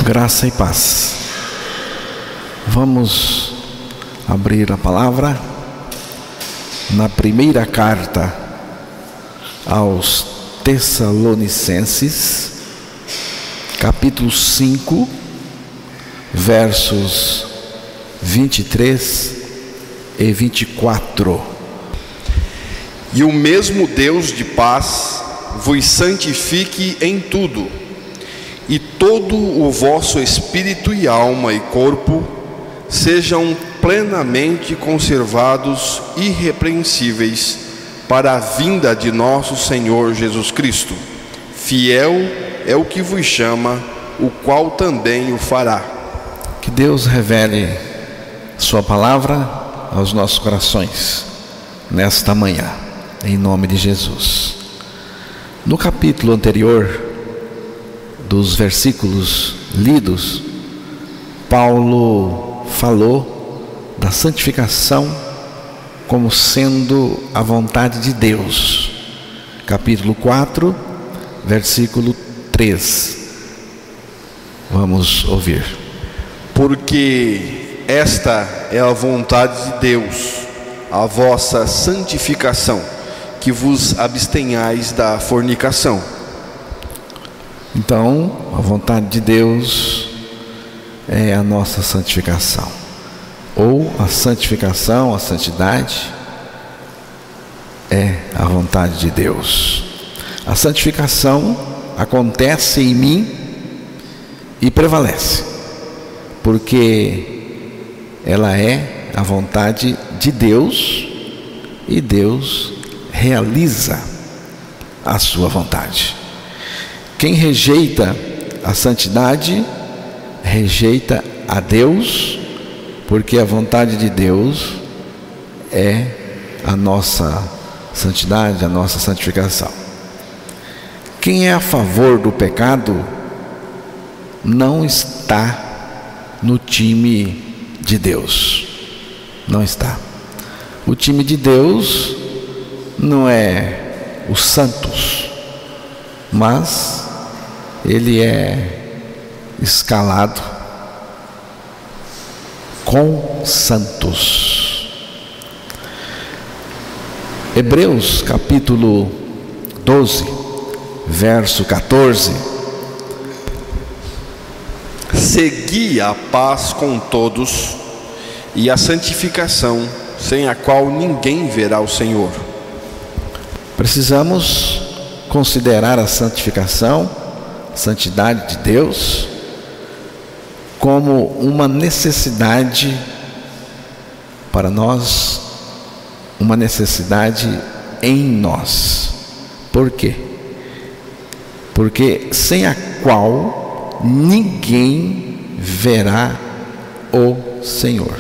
Graça e paz. Vamos abrir a palavra na primeira carta aos Tessalonicenses, capítulo 5, versos 23 e 24. E o mesmo Deus de paz vos santifique em tudo, e todo o vosso espírito e alma e corpo sejam plenamente conservados irrepreensíveis para a vinda de nosso Senhor Jesus Cristo. Fiel é o que vos chama, o qual também o fará. Que Deus revele sua palavra aos nossos corações nesta manhã, em nome de Jesus. No capítulo anterior, dos versículos lidos, Paulo falou da santificação como sendo a vontade de Deus. Capítulo 4, versículo 3. Vamos ouvir. Porque esta é a vontade de Deus, a vossa santificação, que vos abstenhais da fornicação. Então, a vontade de Deus é a nossa santificação, ou a santificação, a santidade é a vontade de Deus. A santificação acontece em mim e prevalece, porque ela é a vontade de Deus e Deus realiza a sua vontade. Quem rejeita a santidade, rejeita a Deus, porque a vontade de Deus é a nossa santidade, a nossa santificação. Quem é a favor do pecado não está no time de Deus. Não está. O time de Deus não é os santos, mas ele é escalado com santos. Hebreus capítulo 12, verso 14. Segui a paz com todos e a santificação, sem a qual ninguém verá o Senhor. Precisamos considerar a santificação, santidade de Deus, como uma necessidade para nós, uma necessidade em nós. Por quê? Porque sem a qual ninguém verá o Senhor.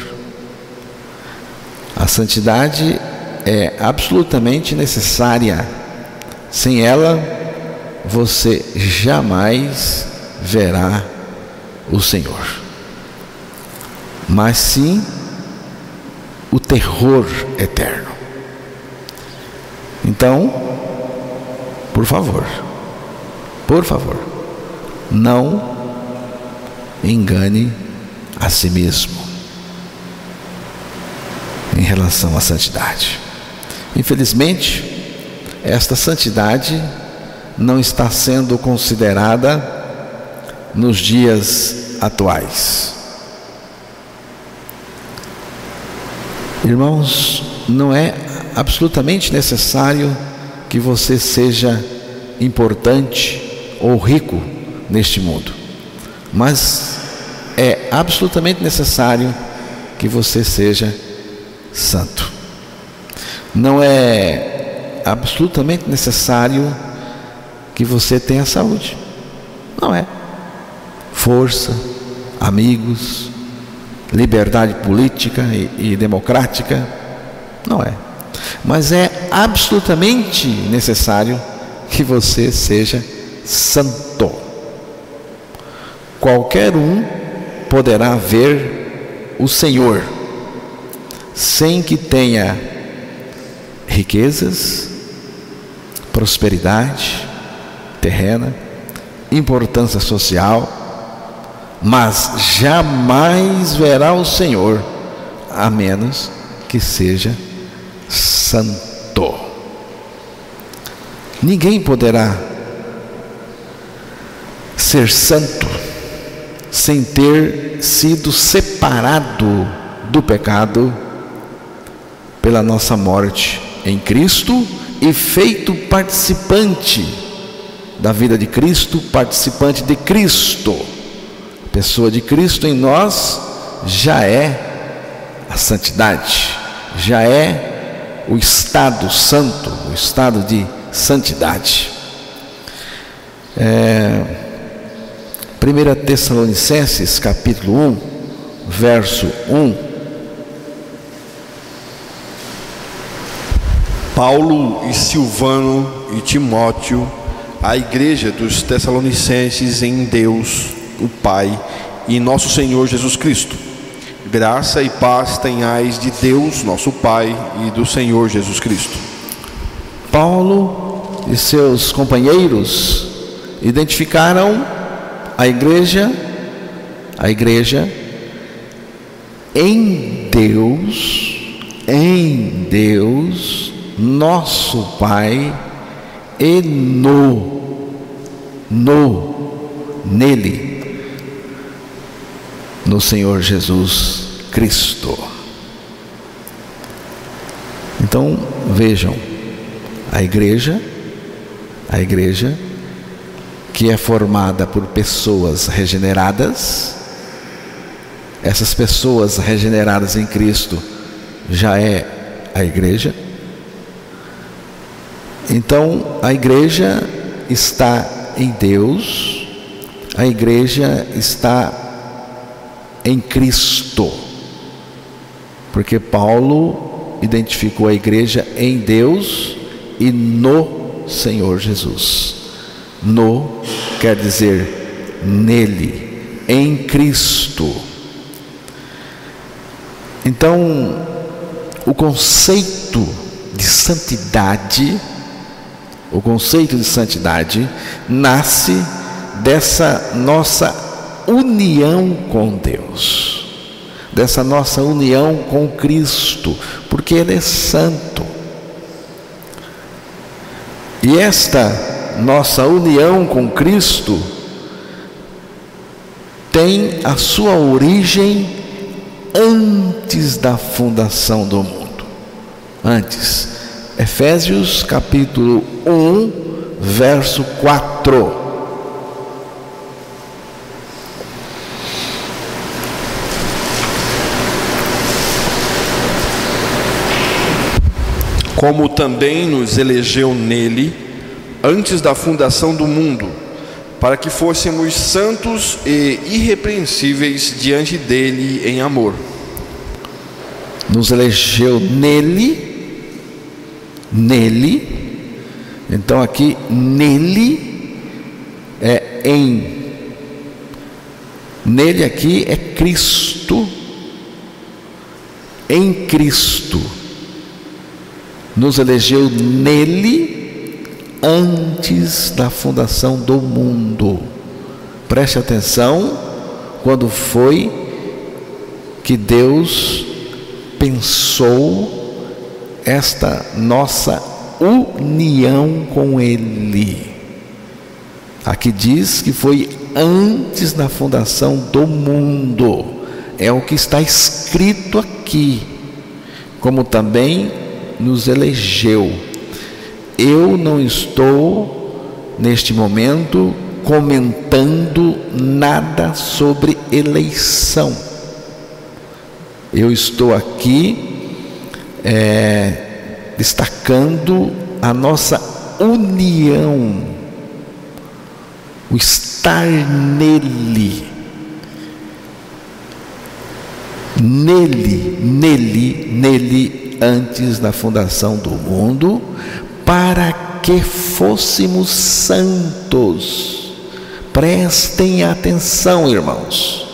A santidade é absolutamente necessária. Sem ela, você jamais verá o Senhor, mas sim o terror eterno. Então, por favor, não engane a si mesmo em relação à santidade. Infelizmente, esta santidade não está sendo considerada nos dias atuais. Irmãos, não é absolutamente necessário que você seja importante ou rico neste mundo, mas é absolutamente necessário que você seja santo. Não é absolutamente necessário que você tenha saúde. Não é. Força, amigos, liberdade política e democrática. Não é. Mas é absolutamente necessário que você seja santo. Qualquer um poderá ver o Senhor sem que tenha riquezas, prosperidade terrena, importância social, mas jamais verá o Senhor, a menos que seja santo. Ninguém poderá ser santo sem ter sido separado do pecado pela nossa morte em Cristo e feito participante da vida de Cristo, participante de Cristo. A pessoa de Cristo em nós já é a santidade, já é o estado santo, o estado de santidade. 1 Tessalonicenses capítulo 1, verso 1. Paulo e Silvano e Timóteo, a igreja dos Tessalonicenses em Deus, o Pai, e nosso Senhor Jesus Cristo. Graça e paz tenhais de Deus, nosso Pai, e do Senhor Jesus Cristo. Paulo e seus companheiros identificaram a igreja em Deus, nosso Pai, e nele, no Senhor Jesus Cristo. Então vejam, a igreja que é formada por pessoas regeneradas. Essas pessoas regeneradas em Cristo já é a igreja. Então a igreja está em Deus, a igreja está em Cristo, porque Paulo identificou a igreja em Deus e no Senhor Jesus. No quer dizer nele, em Cristo. Então, o conceito de santidade nasce dessa nossa união com Deus, dessa nossa união com Cristo, porque Ele é santo. E esta nossa união com Cristo tem a sua origem antes da fundação do mundo. Antes. Efésios capítulo 1, verso 4. Como também nos elegeu nele antes da fundação do mundo, para que fôssemos santos e irrepreensíveis diante dele em amor. Nos elegeu nele. Então aqui nele é em. Nele aqui é Cristo. Em Cristo. Nos elegeu nele antes da fundação do mundo. Preste atenção quando foi que Deus pensou esta nossa união com Ele. Aqui diz que foi antes da fundação do mundo. É o que está escrito aqui. Como também nos elegeu. Eu não estou neste momento comentando nada sobre eleição. Eu estou aqui destacando a nossa união, o estar nele, antes da fundação do mundo, para que fôssemos santos. Prestem atenção, irmãos,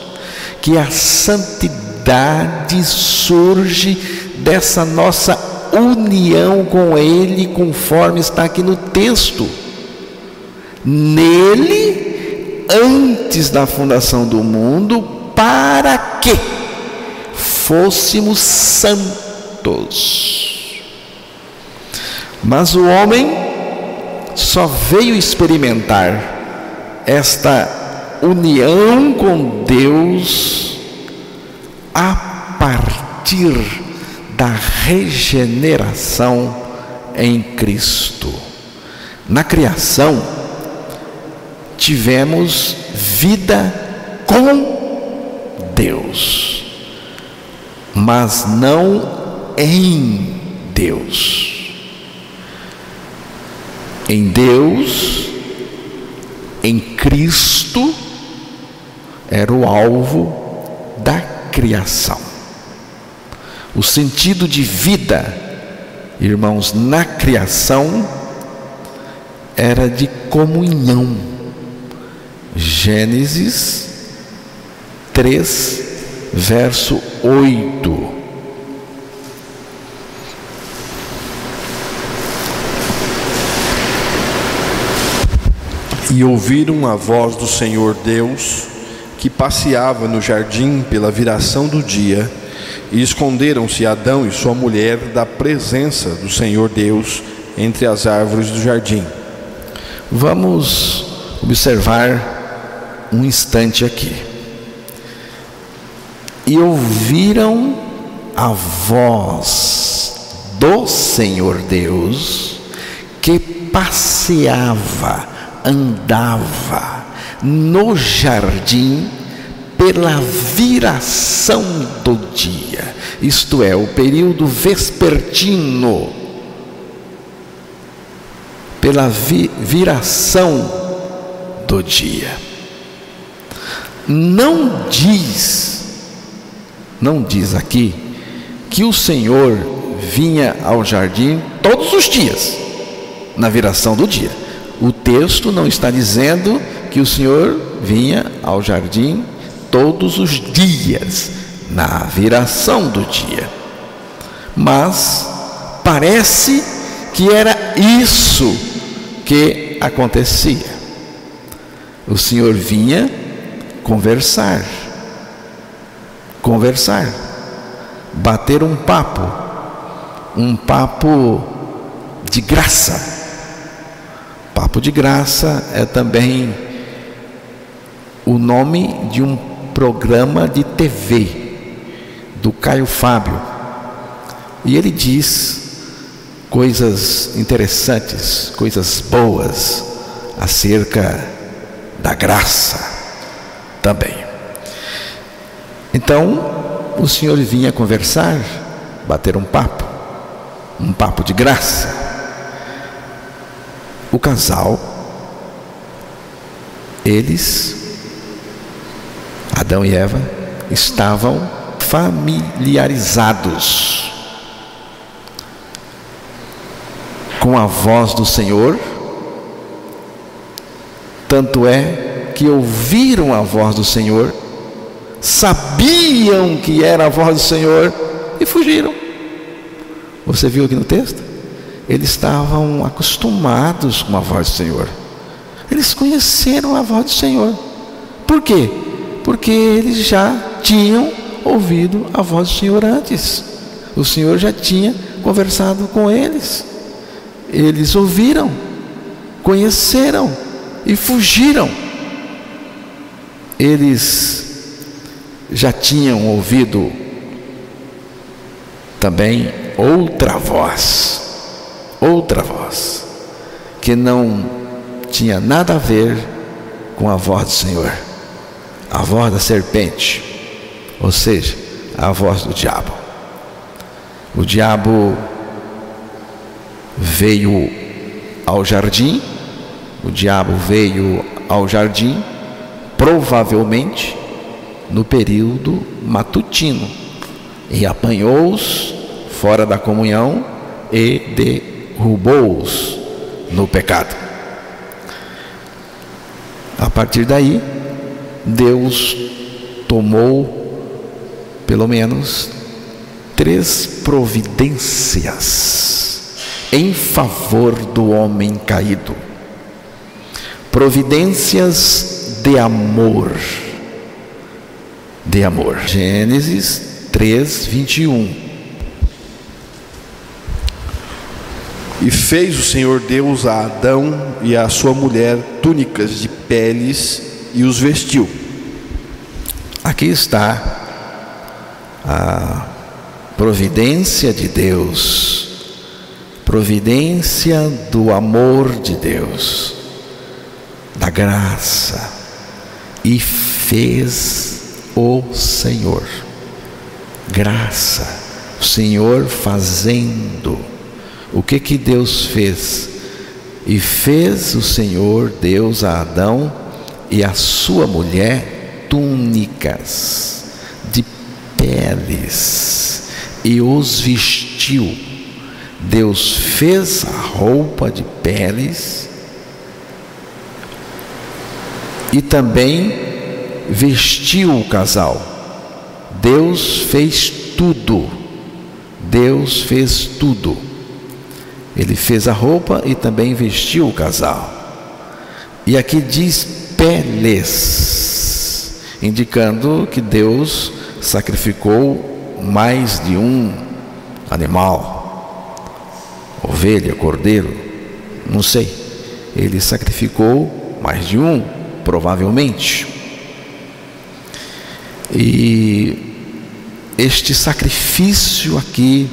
que a santidade surge dessa nossa união com Ele, conforme está aqui no texto. Nele, antes da fundação do mundo, para que fôssemos santos. Mas o homem só veio experimentar esta união com Deus a partir da regeneração em Cristo. Na criação, tivemos vida com Deus, mas não em Deus. Em Deus, em Cristo, era o alvo da criação. O sentido de vida, irmãos, na criação era de comunhão. Gênesis 3, verso 8. E ouviram a voz do Senhor Deus, que passeava no jardim pela viração do dia, e esconderam-se Adão e sua mulher da presença do Senhor Deus entre as árvores do jardim. Vamos observar um instante aqui. E ouviram a voz do Senhor Deus, que passeava, andava no jardim pela viração do dia, isto é, o período vespertino, pela viração do dia. Não diz aqui que o Senhor vinha ao jardim todos os dias, na viração do dia. O texto não está dizendo que o Senhor vinha ao jardim todos os dias, na viração do dia. Mas parece que era isso que acontecia. O Senhor vinha conversar, bater um papo de graça. Papo de graça é também o nome de um programa de TV do Caio Fábio, e ele diz coisas interessantes, coisas boas acerca da graça também. Então o Senhor vinha conversar, bater um papo de graça. O casal, eles, Adão e Eva, estavam familiarizados com a voz do Senhor, tanto é que ouviram a voz do Senhor, sabiam que era a voz do Senhor e fugiram. Você viu aqui no texto? Eles estavam acostumados com a voz do Senhor. Eles conheceram a voz do Senhor. Por quê? Porque eles já tinham ouvido a voz do Senhor antes. O Senhor já tinha conversado com eles. Eles ouviram, conheceram e fugiram. Eles já tinham ouvido também outra voz, que não tinha nada a ver com a voz do Senhor, a voz da serpente, ou seja, a voz do diabo. O diabo veio ao jardim, provavelmente no período matutino, e apanhou-os fora da comunhão e derrubou-os no pecado. A partir daí, Deus tomou pelo menos 3 providências em favor do homem caído. Providências de amor. De amor. Gênesis 3, 21. E fez o Senhor Deus a Adão e a sua mulher túnicas de peles e os vestiu. Aqui está a providência de Deus, providência do amor de Deus, da graça. E fez o Senhor. Graça. O Senhor fazendo. O que Deus fez? E fez o Senhor Deus a Adão e a sua mulher túnicas de peles e os vestiu. Deus fez a roupa de peles e também vestiu o casal. Deus fez tudo. Deus fez tudo. Ele fez a roupa e também vestiu o casal. E aqui diz peles, indicando que Deus sacrificou mais de um animal, ovelha, cordeiro, não sei. Ele sacrificou mais de um, provavelmente. E este sacrifício aqui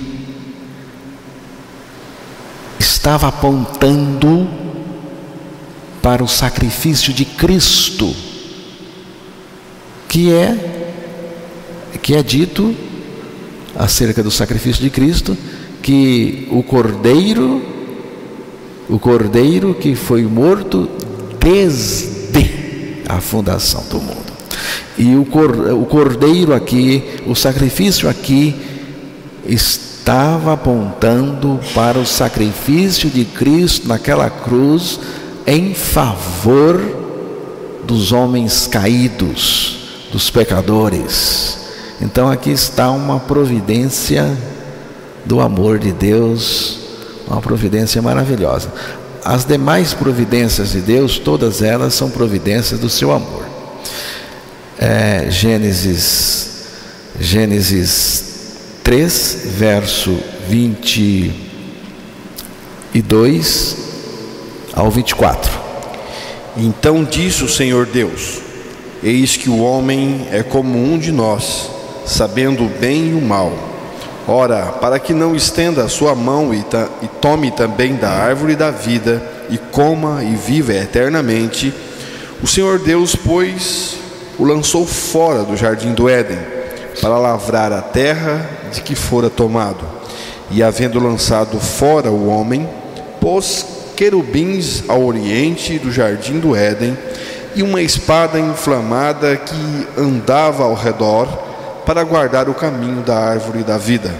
estava apontando para o sacrifício de Cristo, que é dito acerca do sacrifício de Cristo, que o cordeiro que foi morto desde a fundação do mundo. E o cordeiro aqui, o sacrifício aqui, estava apontando para o sacrifício de Cristo naquela cruz em favor dos homens caídos, dos pecadores. Então aqui está uma providência do amor de Deus, uma providência maravilhosa. As demais providências de Deus, todas elas são providências do seu amor. Gênesis 3, verso 22 ao 24. Então disse o Senhor Deus: eis que o homem é como um de nós, sabendo o bem e o mal. Ora, para que não estenda a sua mão e tome também da árvore da vida, e coma e viva eternamente, o Senhor Deus, pois, o lançou fora do jardim do Éden, para lavrar a terra de que fora tomado. E havendo lançado fora o homem, pôs querubins ao oriente do jardim do Éden, e uma espada inflamada que andava ao redor, para guardar o caminho da árvore da vida.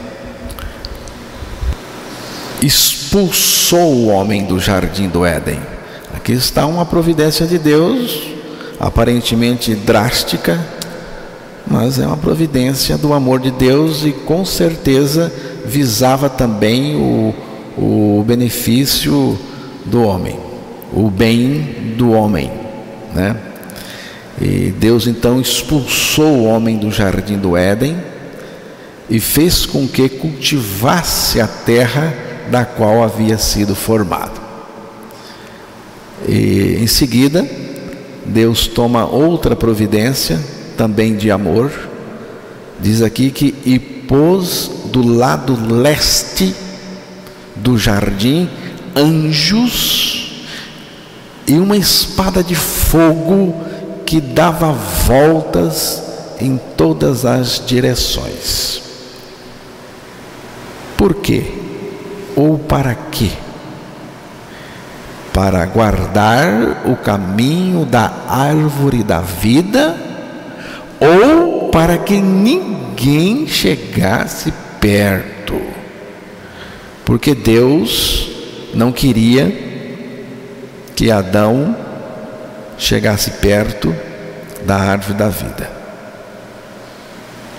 Expulsou o homem do jardim do Éden. Aqui está uma providência de Deus, aparentemente drástica, mas é uma providência do amor de Deus, e com certeza visava também o benefício do homem, o bem do homem, né? E Deus então expulsou o homem do jardim do Éden e fez com que cultivasse a terra da qual havia sido formado. E em seguida Deus toma outra providência também de amor. Diz aqui que e pôs do lado leste do jardim anjos e uma espada de fogo que dava voltas em todas as direções. Por quê? Ou para quê? Para guardar o caminho da árvore da vida, ou para que ninguém chegasse perto, porque Deus não queria que Adão chegasse perto da árvore da vida.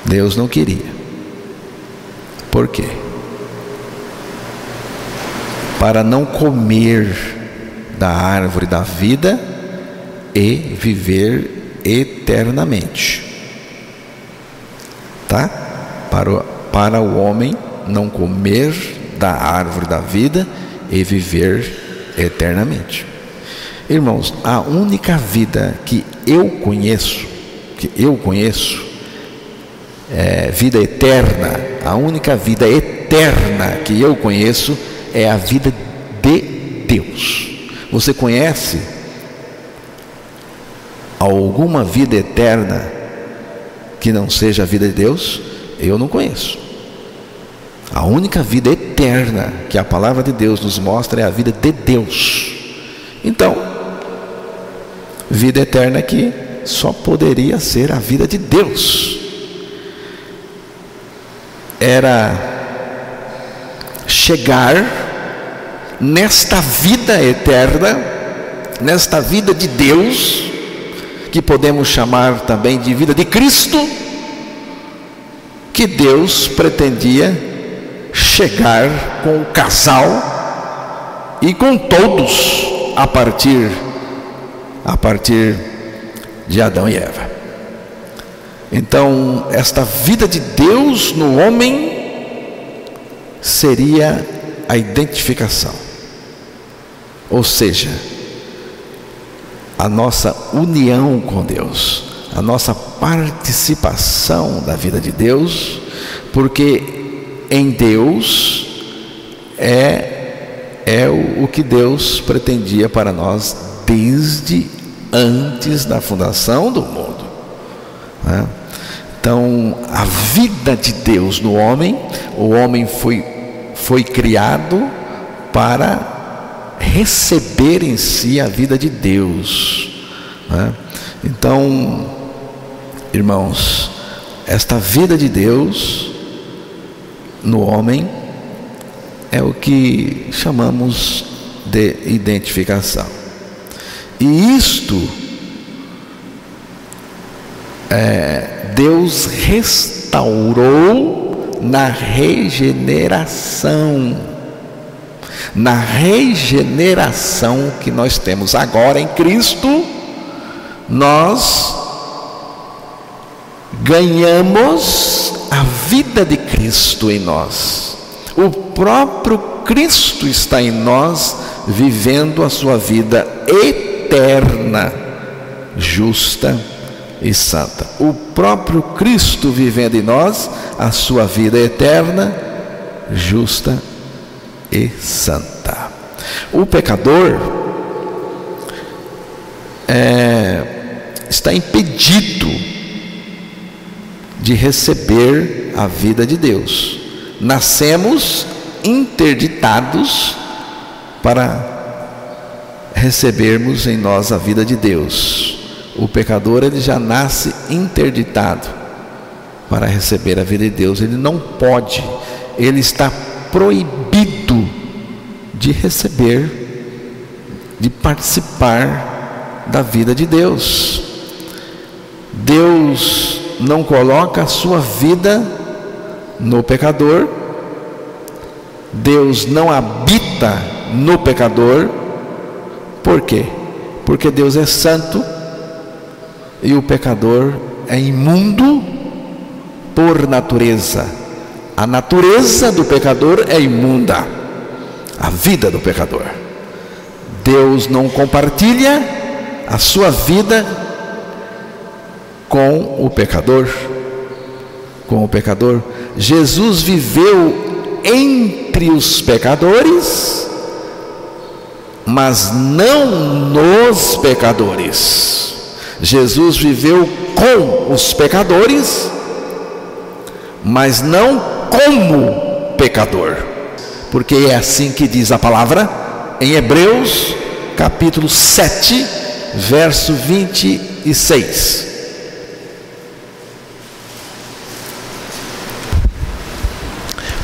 Deus não queria. Por quê? Para não comer da árvore da vida e viver eternamente. Tá? Para o homem não comer da árvore da vida e viver eternamente. Irmãos, a única vida que eu conheço, vida eterna, a única vida eterna que eu conheço é a vida de Deus. Você conhece alguma vida eterna que não seja a vida de Deus? Eu não conheço. A única vida eterna que a palavra de Deus nos mostra é a vida de Deus. Então, vida eterna aqui só poderia ser a vida de Deus. Era chegar nesta vida eterna, nesta vida de Deus, que podemos chamar também de vida de Cristo, que Deus pretendia chegar com o casal e com todos a partir de Adão e Eva. Então, esta vida de Deus no homem seria a identificação, ou seja, a nossa união com Deus, a nossa participação da vida de Deus, porque em Deus é o que Deus pretendia para nós desde antes da fundação do mundo, né? Então, a vida de Deus no homem, o homem foi criado para receber em si a vida de Deus, né? Então, irmãos, esta vida de Deus no homem é o que chamamos de identificação. E isto Deus restaurou na regeneração. Na regeneração que nós temos agora em Cristo, nós ganhamos a vida de Cristo em nós. O próprio Cristo está em nós, vivendo a sua vida eterna, justa e santa. O próprio Cristo vivendo em nós a sua vida eterna, justa e santa. O pecador está impedido de receber a vida de Deus. Nascemos interditados para recebermos em nós a vida de Deus. O pecador, ele já nasce interditado para receber a vida de Deus. Ele não pode, ele está proibido de receber, de participar da vida de Deus. Deus não coloca a sua vida no pecador, Deus não habita no pecador. Por quê? Porque Deus é santo e o pecador é imundo por natureza. A natureza do pecador é imunda, a vida do pecador. Deus não compartilha a sua vida com o pecador. Jesus viveu entre os pecadores, mas não nos pecadores. Jesus viveu com os pecadores, mas não como pecador, porque é assim que diz a palavra em Hebreus capítulo 7, verso 26.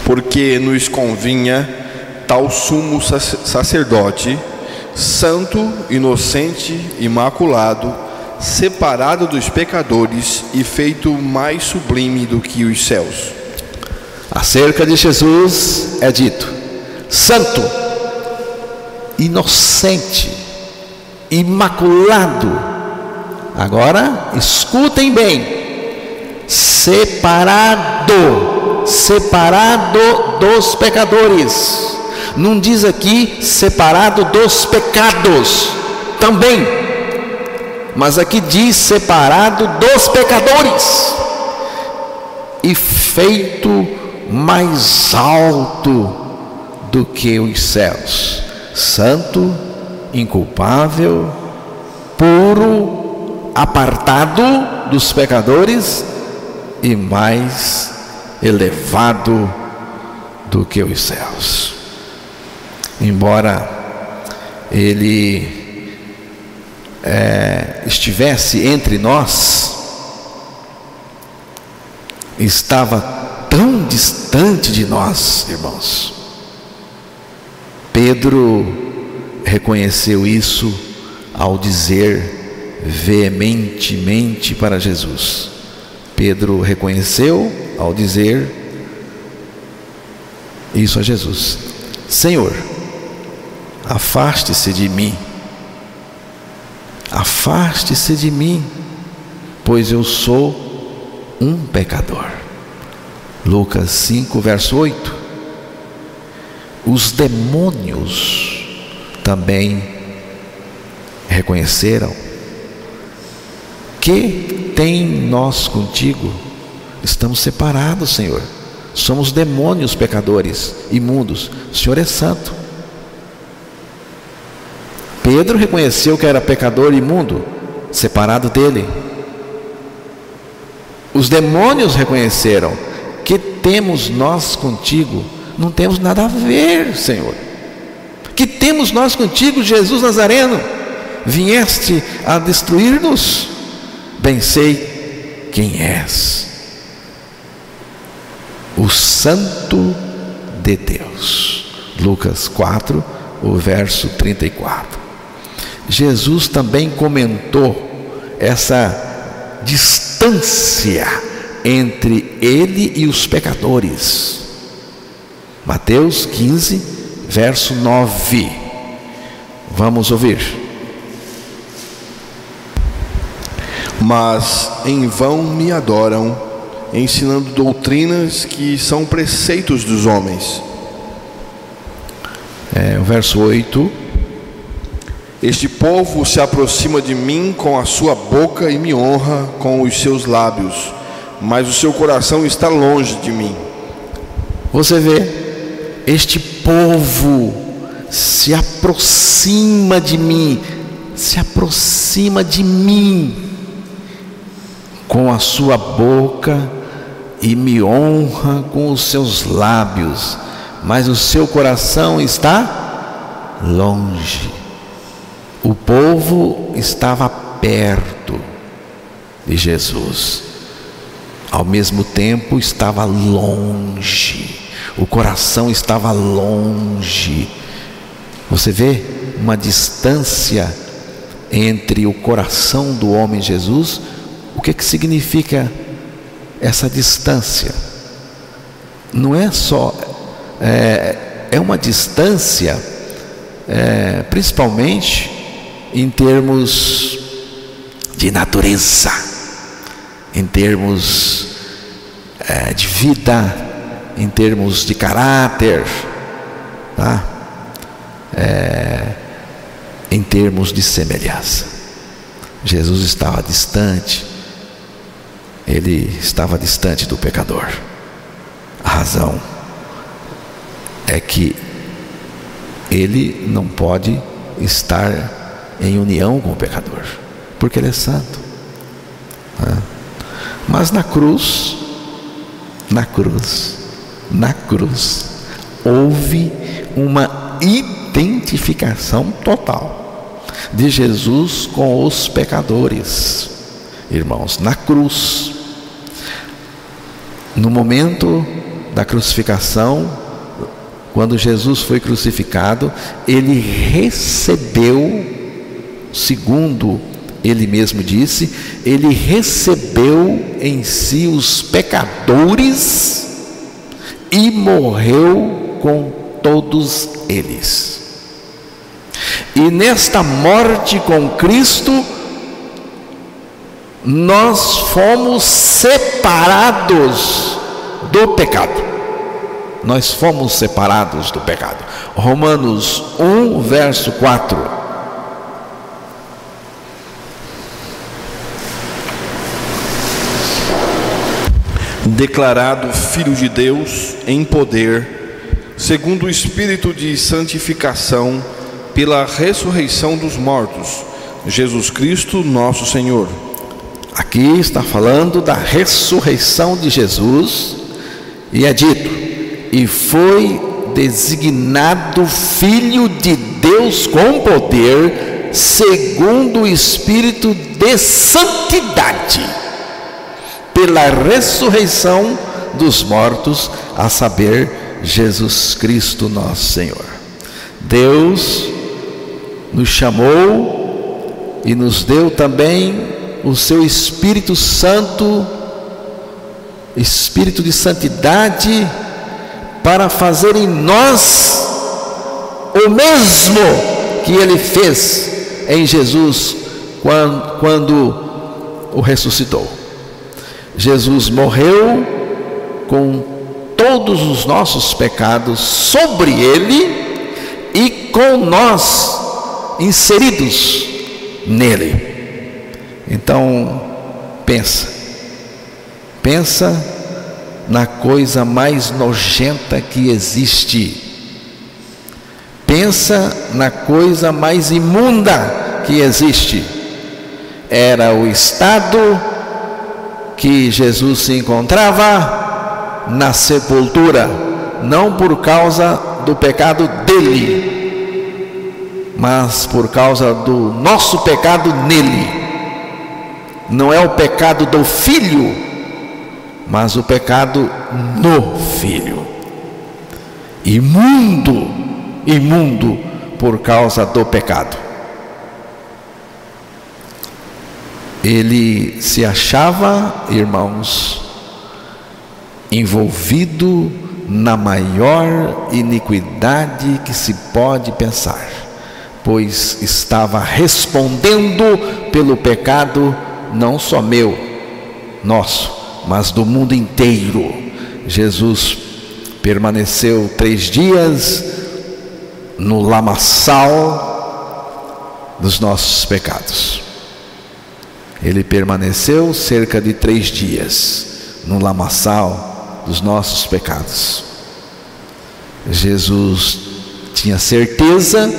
Porque nos convinha tal sumo sacerdote, santo, inocente, imaculado, separado dos pecadores e feito mais sublime do que os céus. Acerca de Jesus é dito: santo, inocente, imaculado, Agora, escutem bem: separado dos pecadores. Não diz aqui separado dos pecados também, mas aqui diz separado dos pecadores, e feito mais alto do que os céus, santo, inculpável, puro, apartado dos pecadores e mais elevado do que os céus. Embora ele estivesse entre nós, estava tão distante de nós, irmãos. Pedro reconheceu isso ao dizer veementemente para Jesus. Pedro reconheceu ao dizer isso a Jesus: Senhor, afaste-se de mim, pois eu sou um pecador. Lucas 5, verso 8. Os demônios também reconheceram: que tem nós contigo? Estamos separados, Senhor. Somos demônios pecadores, imundos. O Senhor é santo. Pedro reconheceu que era pecador imundo, separado dele. Os demônios reconheceram: que temos nós contigo? Não temos nada a ver, Senhor. Que temos nós contigo, Jesus Nazareno? Vieste a destruir-nos? Bem sei quem és, o Santo de Deus. Lucas 4, o verso 34. Jesus também comentou essa distância entre ele e os pecadores. Mateus 15, verso 9. Vamos ouvir. Mas em vão me adoram, ensinando doutrinas que são preceitos dos homens. O verso 8. Este povo se aproxima de mim com a sua boca e me honra com os seus lábios, mas o seu coração está longe de mim. Você vê, este povo se aproxima de mim, com a sua boca e me honra com os seus lábios, mas o seu coração está longe. O povo estava perto de Jesus, ao mesmo tempo estava longe, o coração estava longe. Você vê uma distância entre o coração do homem Jesus. O que significa essa distância? Não é só, é uma distância, principalmente em termos de natureza, em termos de vida, em termos de caráter, tá? Em termos de semelhança. Jesus estava distante, ele estava distante do pecador. A razão é que ele não pode estar em união com o pecador, porque ele é santo. Mas na cruz, houve uma identificação total de Jesus com os pecadores. Irmãos, na cruz, no momento da crucificação, quando Jesus foi crucificado, ele recebeu, segundo ele mesmo disse, ele recebeu em si os pecadores e morreu com todos eles. E nesta morte com Cristo, nós fomos separados do pecado. Nós fomos separados do pecado. Romanos 1, verso 4. Declarado Filho de Deus em poder, segundo o Espírito de santificação, pela ressurreição dos mortos, Jesus Cristo nosso Senhor. Aqui está falando da ressurreição de Jesus, e é dito: e foi designado Filho de Deus com poder, segundo o Espírito de santidade, pela ressurreição dos mortos, a saber, Jesus Cristo nosso Senhor. Deus nos chamou e nos deu também o seu Espírito Santo, Espírito de santidade, para fazer em nós o mesmo que Ele fez em Jesus quando o ressuscitou. Jesus morreu com todos os nossos pecados sobre Ele e com nós inseridos nele. Então, pensa na coisa mais nojenta que existe. Pensa na coisa mais imunda que existe. Era o estado que Jesus se encontrava na sepultura, não por causa do pecado dele, mas por causa do nosso pecado nele. Não é o pecado do Filho, mas o pecado no Filho. Imundo por causa do pecado. Ele se achava, irmãos, envolvido na maior iniquidade que se pode pensar, pois estava respondendo pelo pecado, não só meu, nosso, mas do mundo inteiro. Jesus permaneceu 3 dias no lamaçal dos nossos pecados. Ele permaneceu cerca de 3 dias no lamaçal dos nossos pecados. Jesus tinha certeza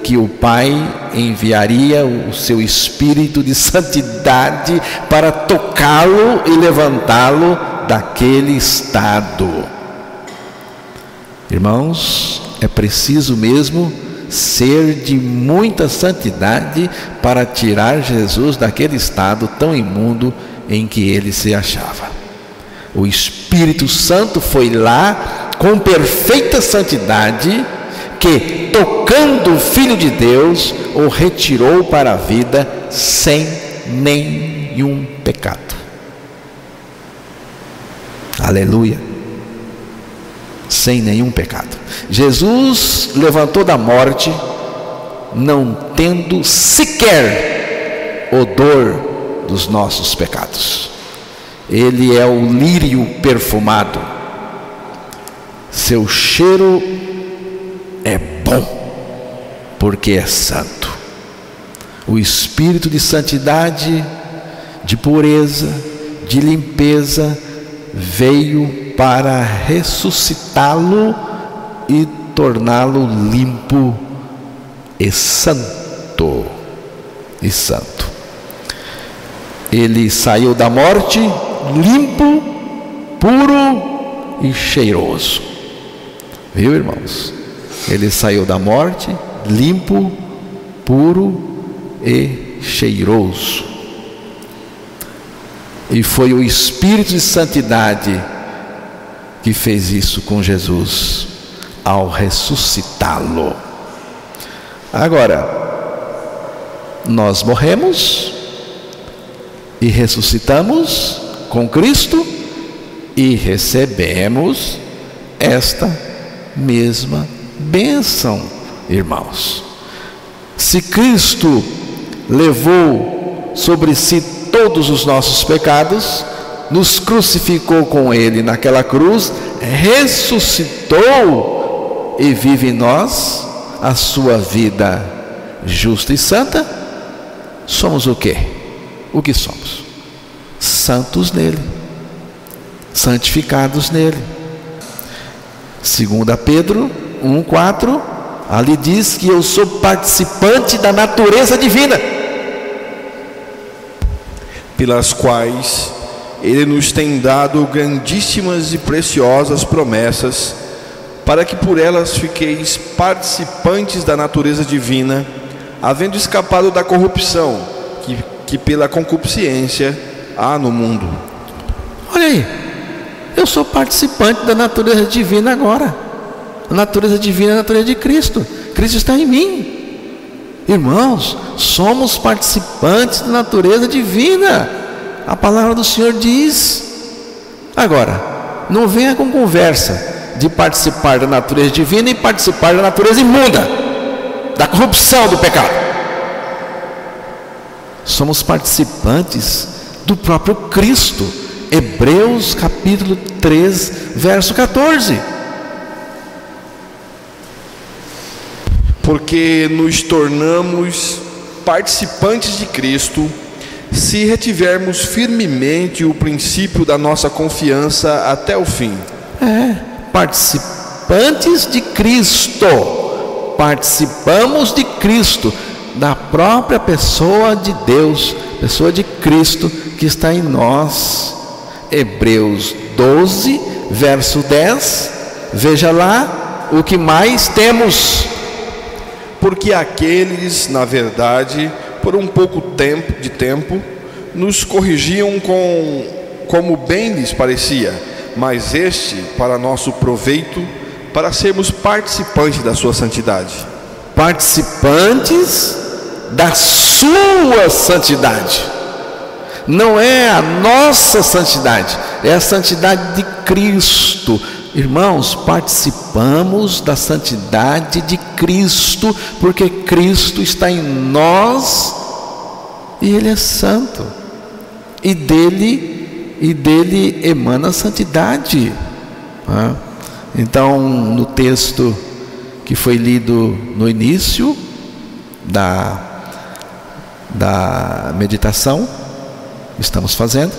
que o Pai enviaria o seu Espírito de santidade para tocá-lo e levantá-lo daquele estado. Irmãos, é preciso mesmo ser de muita santidade para tirar Jesus daquele estado tão imundo em que ele se achava. O Espírito Santo foi lá com perfeita santidade, que, tocando o Filho de Deus, o retirou para a vida sem nenhum pecado. Aleluia! Sem nenhum pecado. Jesus levantou da morte, não tendo sequer odor dos nossos pecados. Ele é o lírio perfumado. Seu cheiro é bom, porque é santo. O Espírito de santidade, de pureza, de limpeza, veio para ressuscitá-lo e torná-lo limpo e santo. Ele saiu da morte limpo, puro e cheiroso. Viu, irmãos? Ele saiu da morte limpo, puro e cheiroso. E foi o Espírito de santidade que fez isso com Jesus ao ressuscitá-lo. Agora, nós morremos e ressuscitamos com Cristo e recebemos esta mesma bênção, irmãos. Se Cristo levou sobre si todos os nossos pecados, nos crucificou com Ele naquela cruz, ressuscitou e vive em nós a sua vida justa e santa, somos o quê? O que somos? Santos nele, santificados nele. 2 Pedro 1,4, ali diz que eu sou participante da natureza divina, pelas quais Ele nos tem dado grandíssimas e preciosas promessas, para que por elas fiqueis participantes da natureza divina, havendo escapado da corrupção que pela concupiscência há no mundo. Olha aí, eu sou participante da natureza divina agora. A natureza divina é a natureza de Cristo. Cristo está em mim. Irmãos, somos participantes da natureza divina. A palavra do Senhor diz. Agora, não venha com conversa de participar da natureza divina e participar da natureza imunda, da corrupção do pecado. Somos participantes do próprio Cristo. Hebreus capítulo 3, verso 14. Porque nos tornamos participantes de Cristo, se retivermos firmemente o princípio da nossa confiança até o fim. Participantes de Cristo, participamos de Cristo, da própria pessoa de Deus, pessoa de Cristo que está em nós. Hebreus 12, verso 10, veja lá o que mais temos. Porque aqueles, na verdade, por um pouco de tempo, nos corrigiam como bem lhes parecia, mas este para nosso proveito, para sermos participantes da sua santidade. Participantes da sua santidade. Não é a nossa santidade, é a santidade de Cristo. Irmãos, participamos da santidade de Cristo, porque Cristo está em nós e Ele é santo, e dele emana a santidade. Então, no texto que foi lido no início da meditação, estamos fazendo,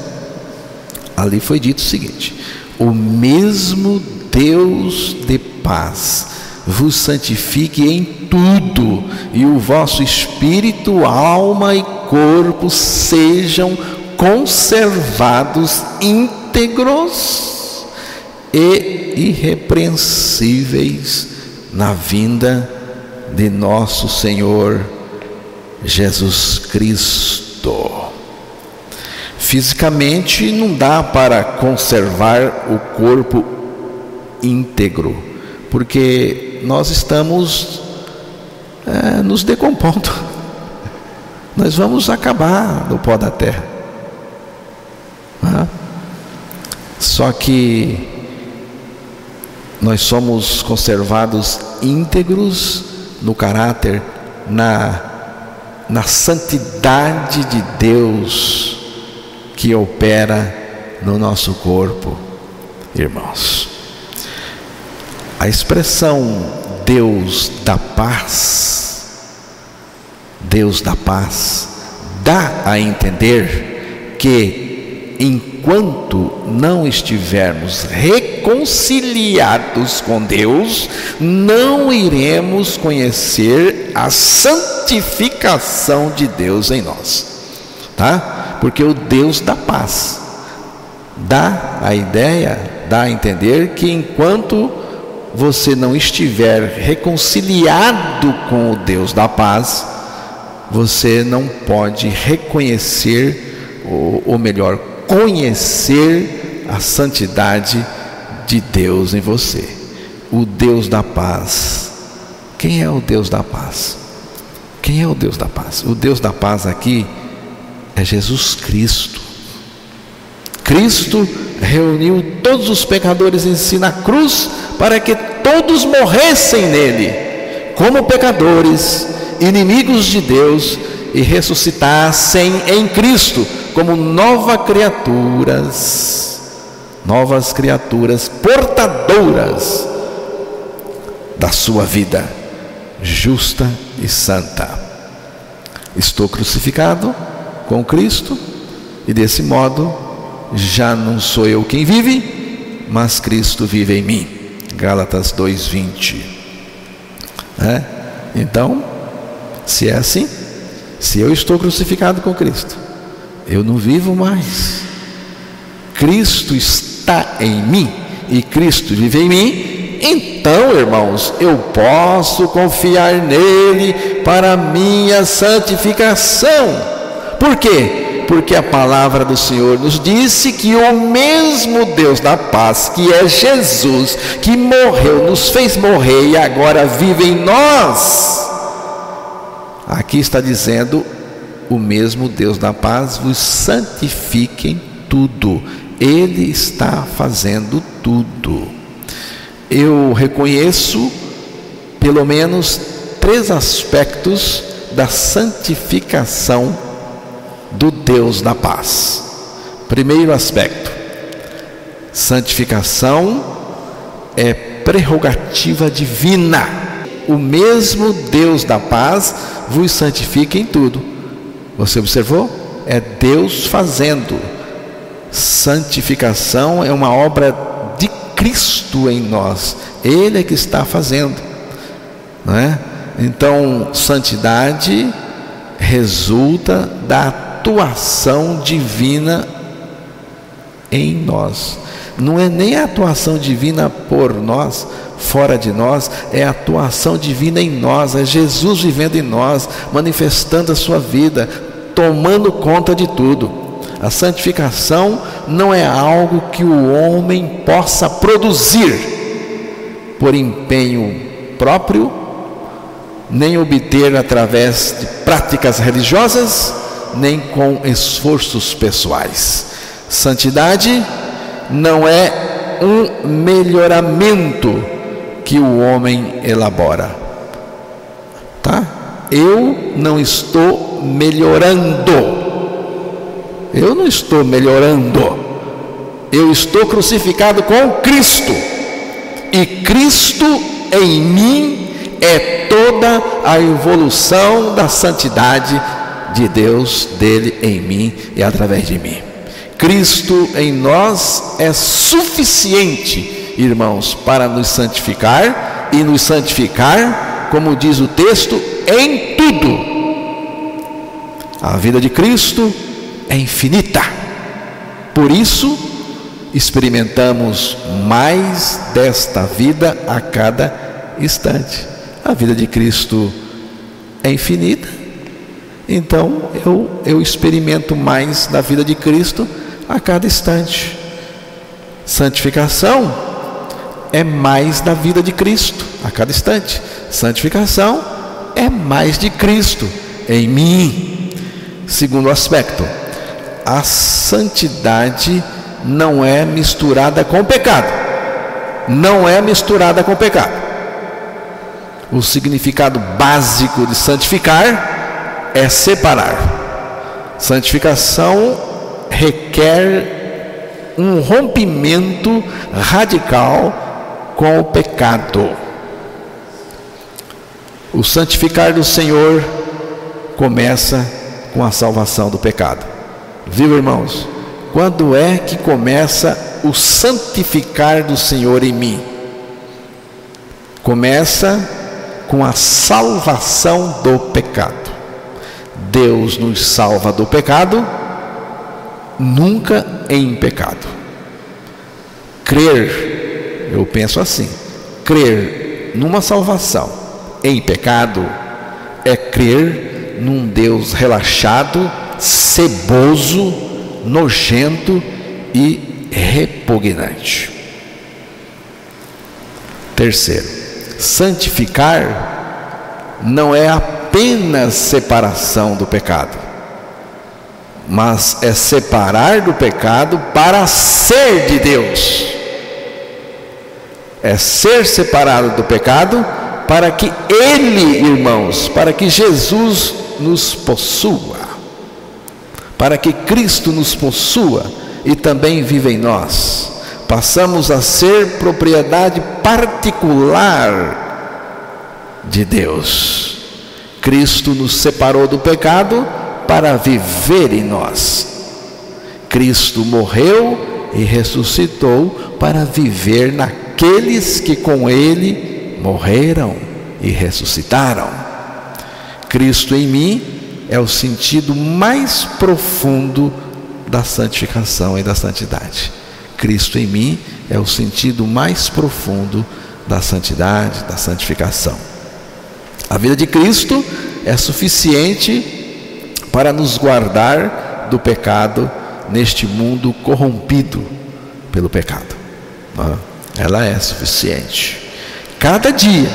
ali foi dito o seguinte: o mesmo Deus de paz vos santifique em tudo, e o vosso espírito, alma e corpo sejam conservados íntegros e irrepreensíveis na vinda de nosso Senhor Jesus Cristo. Fisicamente não dá para conservar o corpo íntegro, porque nós estamos nos decompondo. Nós vamos acabar no pó da terra. Só que nós somos conservados íntegros no caráter, na santidade de Deus que opera no nosso corpo, irmãos. A expressão Deus da paz dá a entender que enquanto não estivermos reconciliados com Deus, não iremos conhecer a santificação de Deus em nós, tá? Porque o Deus da paz dá a entender que enquanto você não estiver reconciliado com o Deus da paz, você não pode reconhecer, ou melhor, conhecer a santidade de Deus em você. O Deus da paz. Quem é o Deus da paz? Quem é o Deus da paz? O Deus da paz aqui é Jesus Cristo. Cristo reuniu todos os pecadores em si na cruz, para que todos morressem nele, como pecadores, inimigos de Deus, e ressuscitassem em Cristo, como novas criaturas portadoras da sua vida justa e santa. Estou crucificado com Cristo e desse modo já não sou eu quem vive, mas Cristo vive em mim. Gálatas 2:20. Então, se é assim, se eu estou crucificado com Cristo, eu não vivo mais. Cristo está em mim e Cristo vive em mim. Então, irmãos, eu posso confiar nele para a minha santificação. Por quê? Porque a palavra do Senhor nos disse que o mesmo Deus da paz, que é Jesus, que morreu, nos fez morrer e agora vive em nós. Aqui está dizendo: o mesmo Deus da paz vos santifique em tudo. Ele está fazendo tudo. Eu reconheço pelo menos 3 aspectos da santificação do Deus da paz. Primeiro aspecto: santificação é prerrogativa divina. O mesmo Deus da paz vos santifica em tudo. Você observou? É Deus fazendo. Santificação é uma obra de Cristo em nós. Ele é que está fazendo, não é? Então, santidade resulta da atuação divina em nós. Não é nem a atuação divina por nós, fora de nós, é a atuação divina em nós. É Jesus vivendo em nós, manifestando a sua vida, tomando conta de tudo. A santificação não é algo que o homem possa produzir por empenho próprio, nem obter através de práticas religiosas, nem com esforços pessoais. Santidade não é um melhoramento que o homem elabora, tá? Eu não estou melhorando. Eu não estou melhorando. Eu estou crucificado com Cristo. E Cristo em mim é toda a evolução da santidade de Deus, dele em mim e através de mim. Cristo em nós é suficiente, irmãos, para nos santificar, e nos santificar, como diz o texto, em tudo. A vida de Cristo é infinita. Por isso, experimentamos mais desta vida a cada instante. A vida de Cristo é infinita, então eu experimento mais da vida de Cristo a cada instante. Santificação é mais da vida de Cristo a cada instante. Santificação é mais de Cristo em mim. Segundo aspecto: a santidade não é misturada com o pecado. Não é misturada com o pecado. O significado básico de santificar é separar. Santificação requer um rompimento radical com o pecado. O santificar do Senhor começa com a salvação do pecado. Viu, irmãos? Quando é que começa o santificar do Senhor em mim? Começa com a salvação do pecado. Deus nos salva do pecado, nunca em pecado. Crer, eu penso assim, crer numa salvação em pecado é crer num Deus relaxado, ceboso, nojento e repugnante. Terceiro, santificar não é apenas separação do pecado, mas é separar do pecado para ser de Deus. É ser separado do pecado para que Ele, irmãos, para que Jesus nos possua. para que Cristo nos possua e também viva em nós. Passamos a ser propriedade particular de Deus. Cristo nos separou do pecado para viver em nós. Cristo morreu e ressuscitou para viver naqueles que com Ele morreram e ressuscitaram. Cristo em mim é o sentido mais profundo da santificação e da santidade. Cristo em mim é o sentido mais profundo da santidade, da santificação. A vida de Cristo é suficiente para nos guardar do pecado neste mundo corrompido pelo pecado. Ela é suficiente. Cada dia,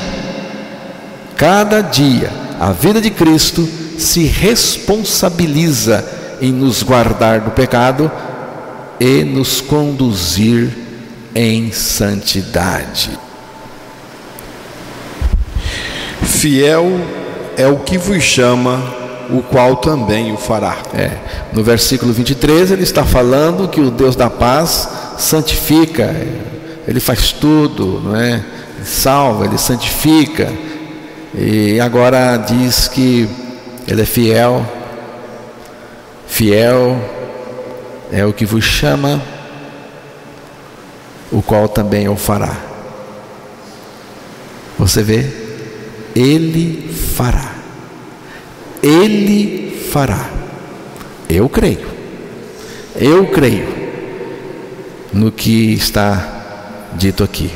a vida de Cristo se responsabiliza em nos guardar do pecado e nos conduzir em santidade. Fiel é o que vos chama, o qual também o fará. No versículo 23 ele está falando que o Deus da paz santifica, Ele faz tudo, não é? Ele salva, Ele santifica, e agora diz que Ele é fiel. Fiel é o que vos chama, o qual também o fará. Você vê? Ele fará. Ele fará. Eu creio no que está dito aqui.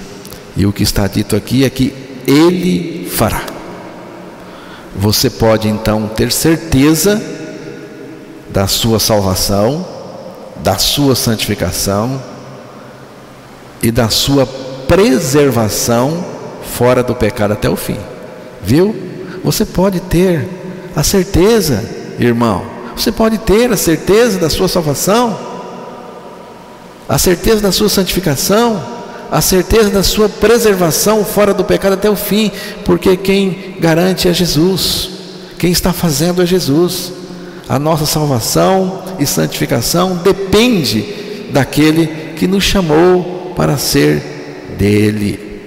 E o que está dito aqui é que Ele fará. Você pode então ter certeza da sua salvação, da sua santificação e da sua preservação fora do pecado até o fim. Viu? Você pode ter a certeza, irmão. Você pode ter a certeza da sua salvação, a certeza da sua santificação, a certeza da sua preservação fora do pecado até o fim, porque quem garante é Jesus, quem está fazendo é Jesus. A nossa salvação e santificação depende daquele que nos chamou para ser dele.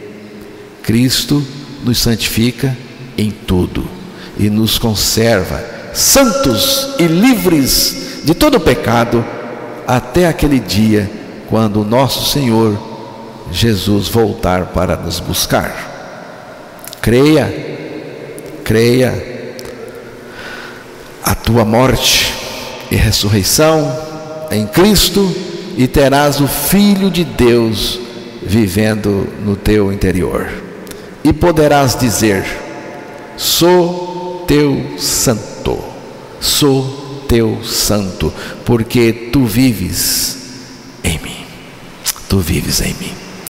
Cristo nos santifica em tudo e nos conserva santos e livres de todo pecado até aquele dia quando o nosso Senhor Jesus voltar para nos buscar. Creia, a tua morte e ressurreição em Cristo, e terás o Filho de Deus vivendo no teu interior, e poderás dizer: sou teu santo, porque tu vives em mim.